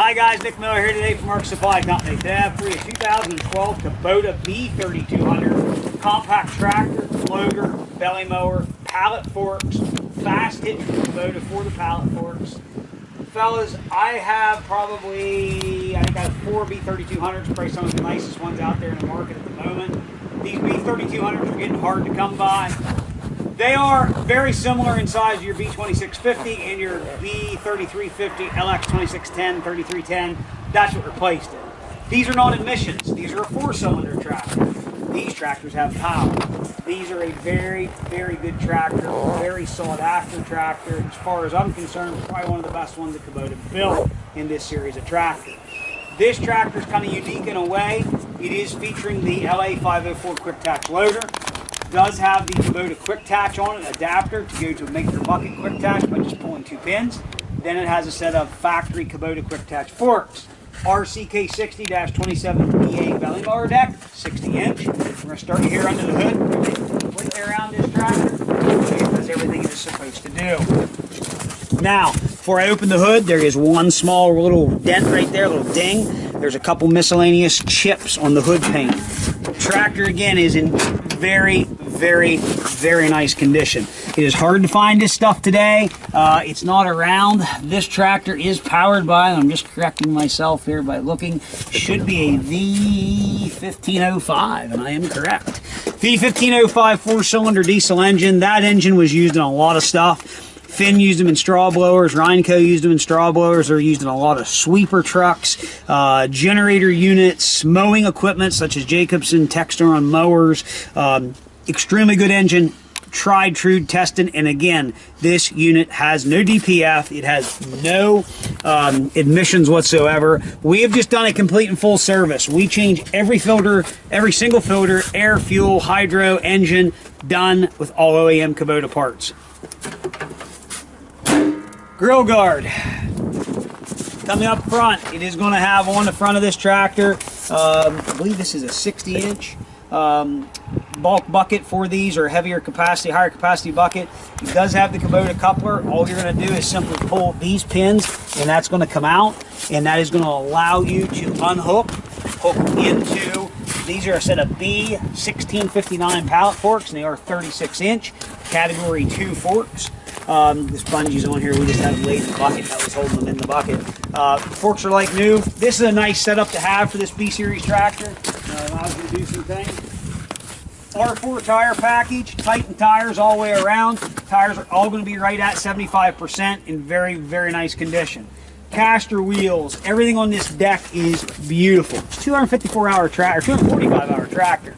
Hi guys, Nick Miller here today from Arc Supply Company. Today I have for you a 2012 Kubota B3200 compact tractor, loader, belly mower, pallet forks, fast hitch from Kubota for the pallet forks. Fellas, I have probably, I think I have 4 B3200s, probably some of the nicest ones out there in the market at the moment. These B3200s are getting hard to come by. They are very similar in size to your B2650 and your B3350, LX2610, 3310. That's what replaced it. These are not emissions. These are a 4-cylinder tractor. These tractors have power. These are a very, very good tractor, very sought after tractor. As far as I'm concerned, probably one of the best ones that Kubota built in this series of tractors. This tractor is kind of unique in a way. It is featuring the LA 504 quick attach loader. Does have the Kubota quick attach on it, adapter to go to make your bucket quick attach by just pulling 2 pins. Then it has a set of factory Kubota quick attach forks. RCK60-27BA belly mower deck, 60-inch. We're going to start here under the hood, completely around this tractor. It does everything it is supposed to do. Now, before I open the hood, there is one small little dent right there, a little ding. There's a couple miscellaneous chips on the hood paint. The tractor, again, is in very, very nice condition. It is hard to find this stuff today. It's not around. This tractor is powered by, I'm just correcting myself here by looking, should be a V1505, and I am correct. V1505 4-cylinder diesel engine. That engine was used in a lot of stuff. Finn used them in straw blowers. Rhineco used them in straw blowers. They're used in a lot of sweeper trucks, generator units, mowing equipment such as Jacobsen, Textron mowers. Extremely good engine, tried, true, tested, and again, this unit has no DPF. It has no emissions whatsoever. We have just done a complete and full service. We change every filter, every single filter, air, fuel, hydro, engine, done with all OEM Kubota parts. Grill guard. Coming up front, it is going to have on the front of this tractor, I believe this is a 60-inch bulk bucket for these, or heavier capacity, higher capacity bucket. It does have the Kubota coupler. All you're going to do is simply pull these pins, and that's going to come out, and that is going to allow you to unhook, hook into, these are a set of B1659 pallet forks, and they are 36-inch, category 2 forks. This bungee's on here. We just had them laid in the bucket. That was holding them in the bucket. Forks are like new. This is a nice setup to have for this B-Series tractor. Allows you to do some things. R4 tire package. Titan tires all the way around. Tires are all going to be right at 75% in very, very nice condition. Caster wheels. Everything on this deck is beautiful. It's a 254-hour tractor, 245-hour tractor.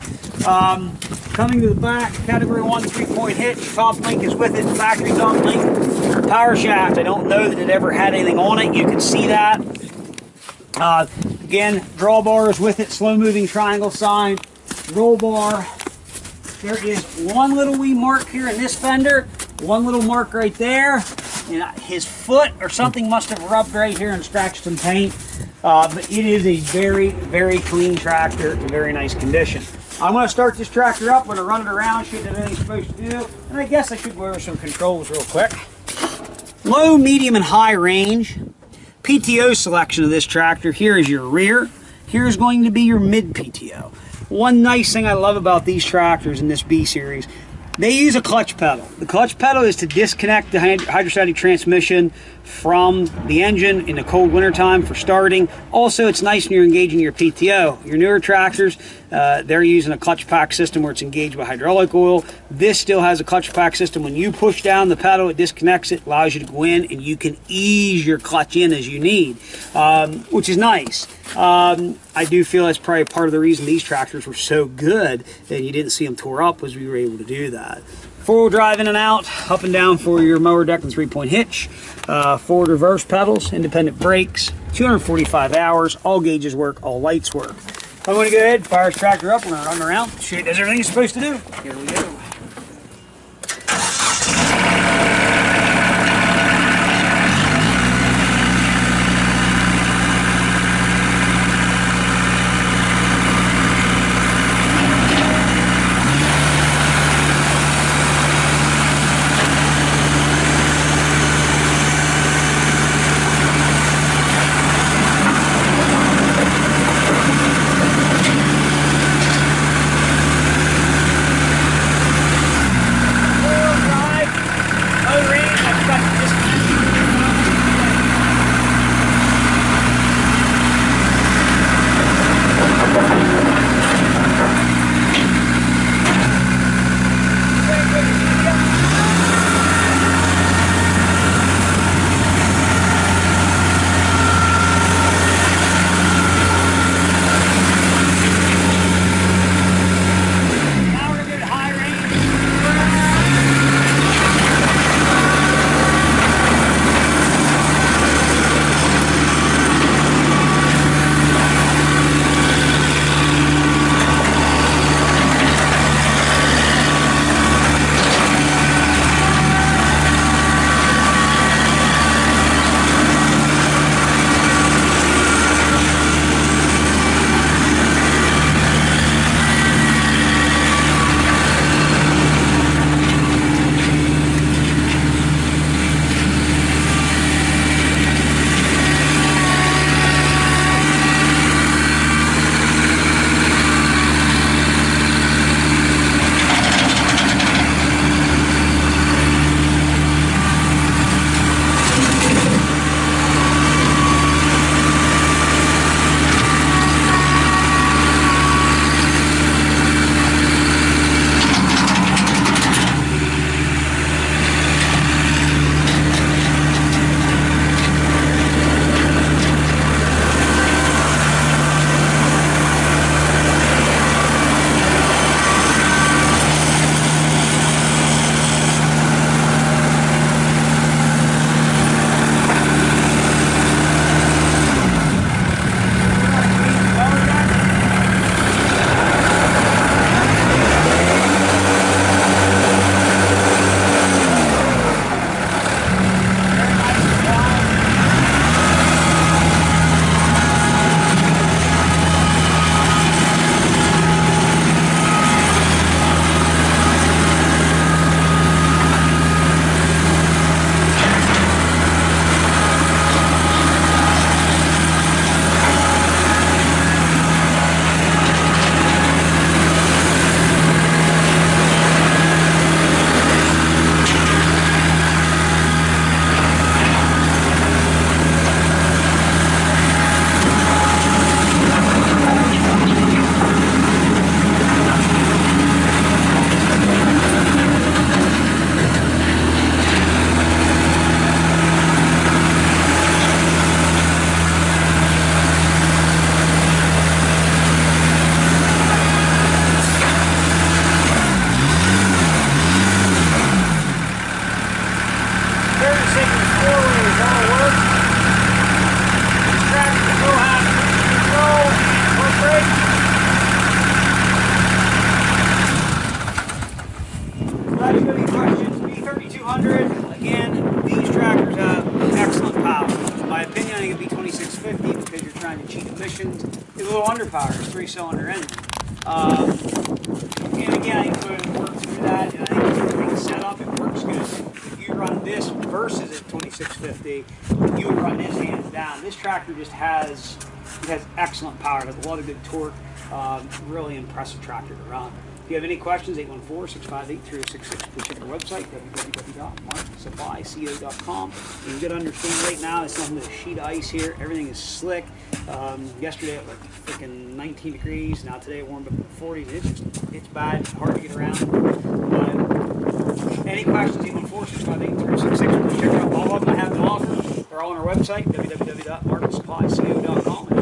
Coming to the back, category 1 3-point hitch. Top link is with it. Factory top link. Power shaft. I don't know that it ever had anything on it. You can see that. Again, drawbar is with it. Slow moving triangle sign. Roll bar. There is one little wee mark here in this fender. One little mark right there. And his foot or something must have rubbed right here and scratched some paint. But it is a very, very clean tractor in very nice condition. I'm going to start this tractor up. I'm going to run it around, show it everything it's supposed to do. And I guess I should go over some controls real quick. Low, medium, and high range. PTO selection of this tractor. Here is your rear. Here is going to be your mid PTO. One nice thing I love about these tractors in this B series, they use a clutch pedal. The clutch pedal is to disconnect the hydrostatic transmission from the engine in the cold winter time for starting. Also, it's nice when you're engaging your PTO. Your newer tractors, they're using a clutch pack system where it's engaged by hydraulic oil. This still has a clutch pack system. When you push down the pedal, it disconnects it, allows you to go in, and you can ease your clutch in as you need, which is nice. I do feel that's probably part of the reason these tractors were so good that you didn't see them tore up, was we were able to do that. 4-wheel drive in and out, up and down for your mower deck and 3-point hitch. Forward reverse pedals, independent brakes, 245 hours, all gauges work, all lights work. I'm going to go ahead, fire this tractor up, we're going to run around, show you it does everything it's supposed to do. Here we go. 2650 because you're trying to cheat emissions. It's a little underpowered. It's a 3-cylinder engine. And again, I think we're going to work through that, and I think it's a great setup. It works good. If you run this versus at 2650, you would run this hands down. This tractor just has excellent power. It has a lot of good torque. Really impressive tractor to run. If you have any questions, 814-658-3066. Please check our website, www.marksupplyco.com. You can get understand right now, it's nothing but a sheet of ice here. Everything is slick. Yesterday it was like freaking 19 degrees. Now today it warmed up to the 40s. It's bad. It's hard to get around. Any questions, 814-658-3066. Please check out all of them I have to offer. They're all on our website, www.marksupplyco.com.